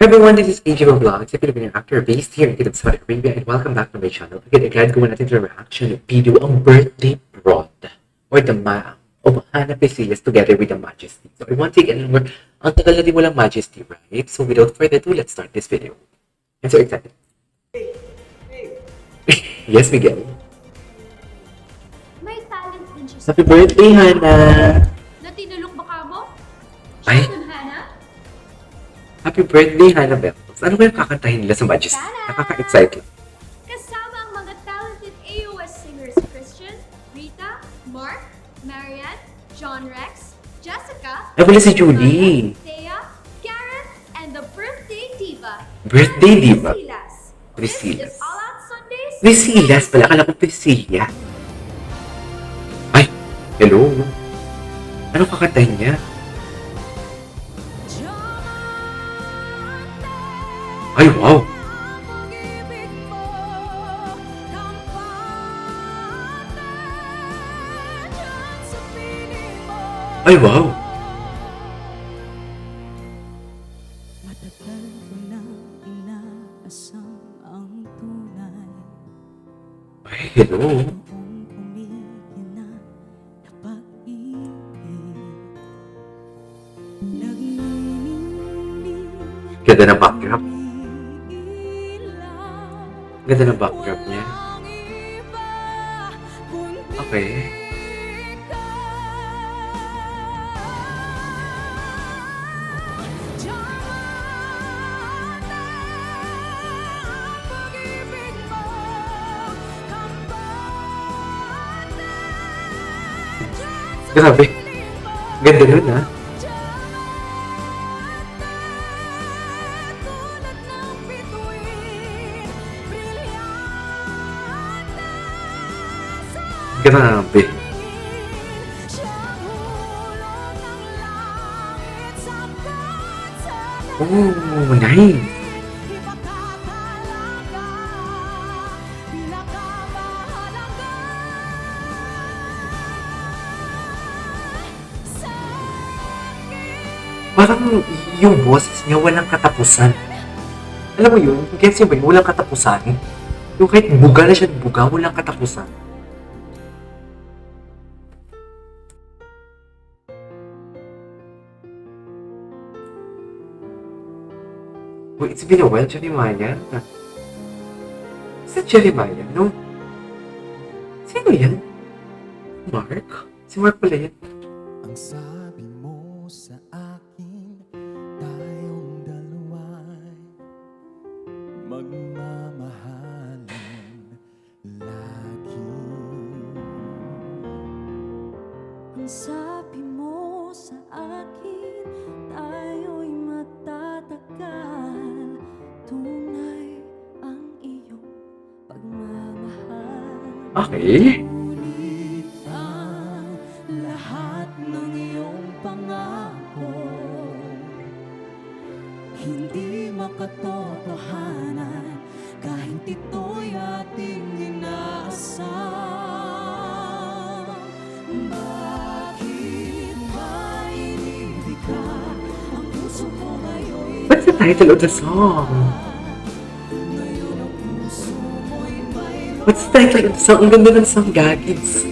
Hi everyone, this is AJ Vlogs, a Filipino actor based here in Kingdom, Saudi Arabia, and welcome back to my channel. Again, gagawin natin yung reaction video ang birthday prod or the of Hannah Pesillas together with the Majesty. So I want to get more. Ang tagal na din walang Majesty, right? So without further ado, let's start this video. I'm so excited. Yes, Miguel. May talent din siya. Happy birthday, Hannah! Natinulog ba ka mo? Ay. Siya Hannah? Happy birthday, Hannah Bells. Ano kayong kakantahin nila sa Majesty? Nakaka-excite lang. Kasama ang mga talented AOS singers Christian, Rita, Mark, Marianne, John Rex, Jessica, Ay, wala si Julie. Thea, Karen, and the birthday diva. Birthday diva? Priscilas. Priscilas. This is All Out Sundays. Priscilas pala. Akala ko Priscilla. Ay, hello. Ano kakantahin niya? Ay, wow. Ay, wow. Matagal ko na inaasam ang tunay. Ay, hello. Kung kumigil na pag-ibig. Nagniningning Ganda ng backdrop. ilaw. Ganda ng backdrop niya. Walang iba kundi Okay. Grabe. Ganda nun, ha? Grabe. Oh, nice. Parang yung boses niya walang katapusan. Alam mo yun? Gets niyo ba yun? Walang katapusan. Yung kahit buga na siya, buga, walang katapusan. Wait, it's been a while, Jeremiah. Is that Jeremiah? No? Sino yan? Mark? Si Mark pala yan. Ang sabi mo sa akin, tayong dalawa'y magmamahalan lagi. Ang sabi mo sa akin, tayo'y matatagal. Tunay ang iyong pagmamahal. Okay. Ngunit ang lahat ng iyong pangako hindi makatotohanan kahit ito'y ating inaasam. Bakit ba inibig ka? Ang puso ko ngayon'y What's the title of the song? ngayon ang puso mo'y may What's the title of the song? Ang ganda ng song, Gagids.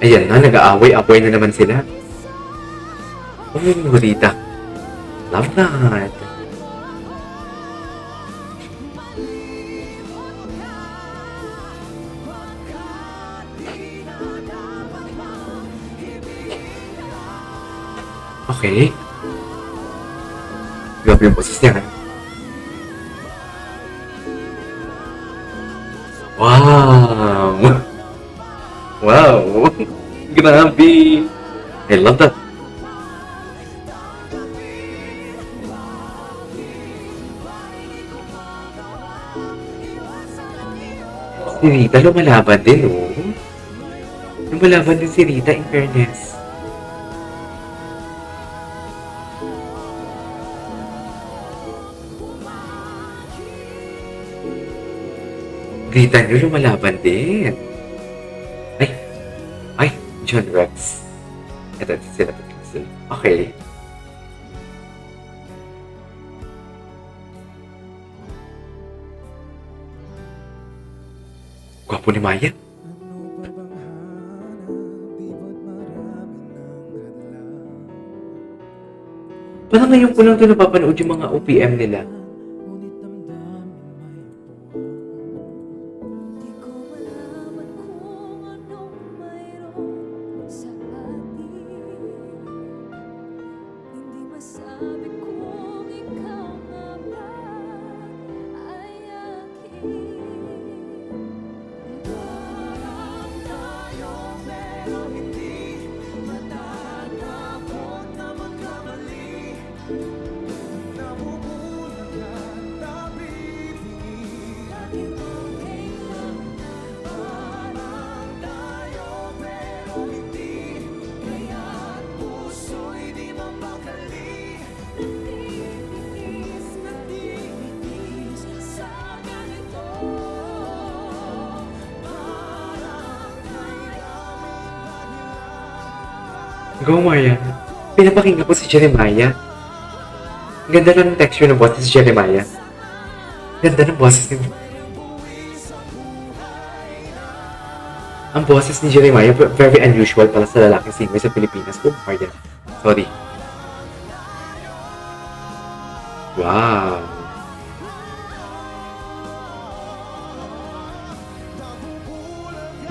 Ayan na, nag-aaway-aaway na naman sila. Oh, Rita. Love that. Okay. Grabe yung boses niya. Wow! Wow! Grabe! I love that. Si Rita lumalaban din, oh. Lumalaban din si Rita, in fairness. Rita nyo lumalaban din. Ay, John Rex. Ito sila. Okay. Gwapo ni Maya. Ano pa bang hanap? Di ba't marami ng hadlang? Parang ngayon ko lang ito napapanood yung mga OPM nila. Ngunit damdamin may puwang. Di ko malaman kung anong mayroon sa atin. Hindi masabi kung ikaw nga ba ay akin. Parang tayo pero hindi matatakot na magkamali. Namumulagan, nabibigil. Laging okay lang na Parang tayo pero hindi. Kaya't puso'y di mapakali. nagtitiis sa ganito. Parang may daming Go, Maya. Pinapakinggan ko si Jeremiah. Ganda ng texture ng boses si Jeremiah. Ganda ng boses ni... Ang boses ni Jeremiah, very unusual pala sa lalaking singer sa Pilipinas. Oh, Maya. Sorry. Wow.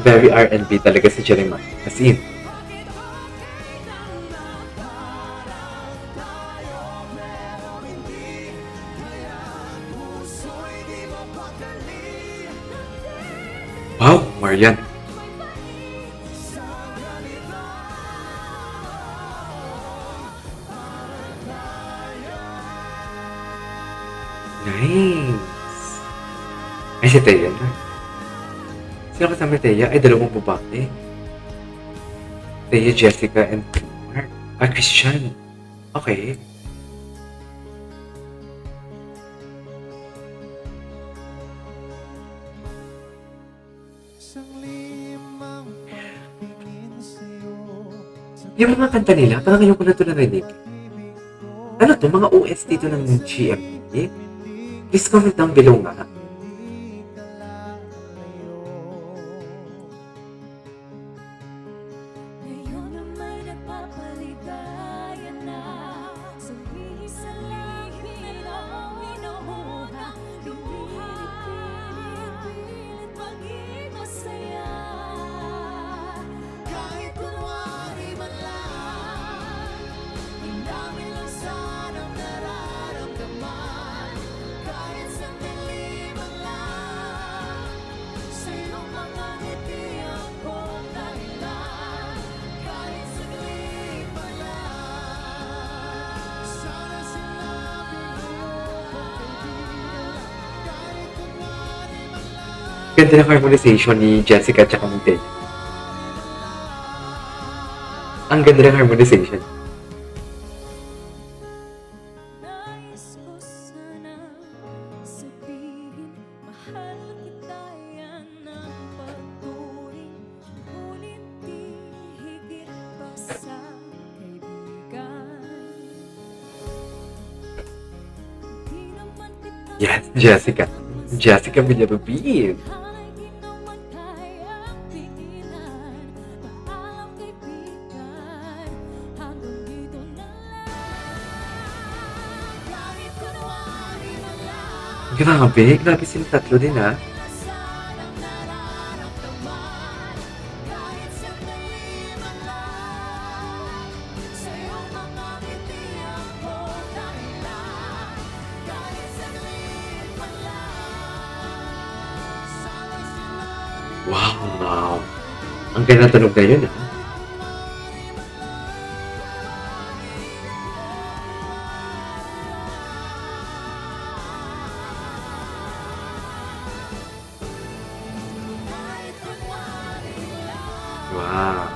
Very R&B talaga si Jeremiah. As in. Wow, Marian. Nice. Ay, si Teya na. Sino kasama ni Teya? Ay, dalawang babae. Teya, Jessica, and Mark. Ah, Christian. Okay. isang limang pagtingin sa'yo. Yung mga kanta nila, parang ngayon ko na ito narinig. Ano to? Mga OST dito ng GMA? Please comment down below nga. Ngayon na may nagpapaligaya na sabihin sa langit na ang inuuna. Pinipilit maging masaya. Kahit kunwari man lang, inamin lang sanang nararamdaman. Kahit sandali man lang, sa iyong mga ngiti akong dahilan. Kahit saglit pa lang, Sana sinabi mo pagkaibigan. Kahit kunwari man lang. Ganda ng harmonization ni Jessica at ni Teya. Ang ganda ng harmonization. nais ko sana sabihin, mahal kita yan ng patuloy. Ngunit di higit pa sa kaibigan. Di naman kita Yes, Jessica. Jessica Villarubin. Hala'y di naman kayang pigilan. Paalam kaibigan, hanggang dito na lang. Kahit kunwari man lang, Grabe sila tatlo din ha. sanang nararamdaman. Kahit sandali man lang, sa iyong mga ngiti akong dahilan. Kahit saglit man lang, sana sinabi Wow. Ang ganda ng tunog na yun ha. kahit kunwari lang. Wow.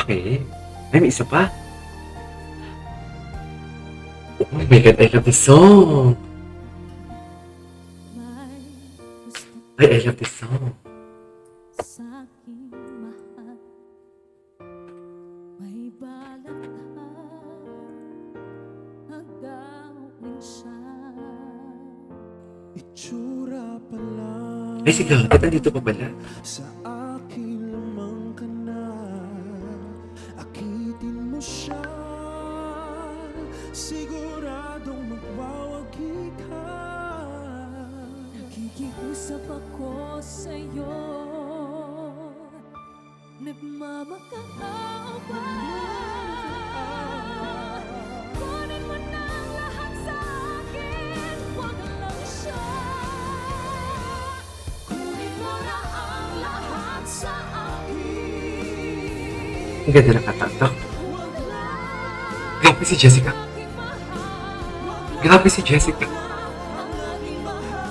Okay. Ay, may isa pa. Oh my God, I love this song. May gusto I love this song. sa'king mahal. May balak na agawin siya. Itsura pa lang Ay, sige, ba't nandito pa pala? sa akin lamang ka na. Akitin mo siya, siguradong magwawagi ka. Nakikiusap ako sa'yo, nagmamakaawa. Kunin mo na ang lahat sa'kin, huwag lang siya. Kunin mo na ang lahat sa akin, Ang ganda ng kanta. huwag lang Grabe si Jessica. aking mahal. Grabe si Jessica. Ang aking mahal,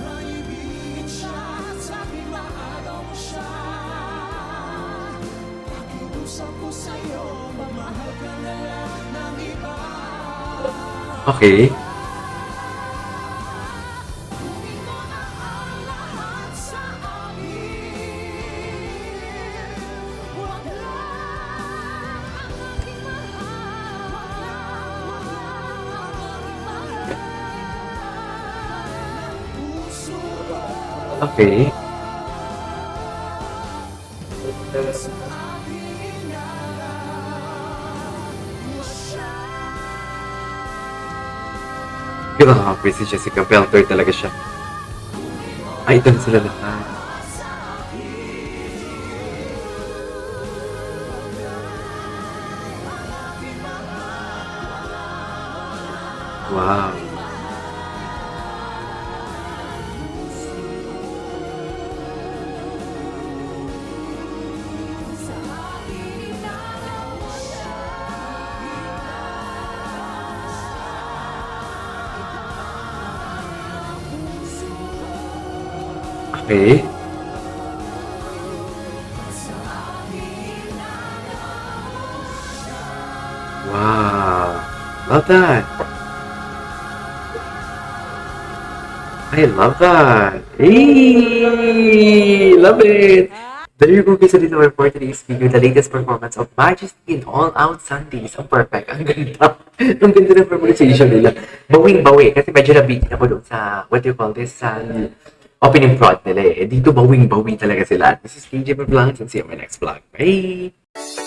maibigin siya at sa'kin maagaw mo siya. Pakiusap ko sa'yo, magmahal ka na lang ng iba. Okay. Kunin mo na ang lahat sa akin, huwag lang ang aking mahal. Huwag lang ang aking mahal. Puso ko Okay. sa akin inalala mo siya. Grabe si Jessica. Belter talaga siya. Ay, ito na sila lahat. Wow. Sa akin inalala mo siya. Puso ko Okay. sa akin inalala mo siya. Wow. Love that. I love that. Hey, love it. There you go guys, so dito for today's video, the latest performance of Majesty in All Out Sundays. Ang perfect. Ang ganda. Ang ganda ng pronunciation nila. Bawing-bawi. Kasi medyo nabig na po doon sa, what do you call this, sa opening prod nila eh. Dito bawing-bawi talaga sila. This is KJ Vlogs and see you on my next vlog. Bye!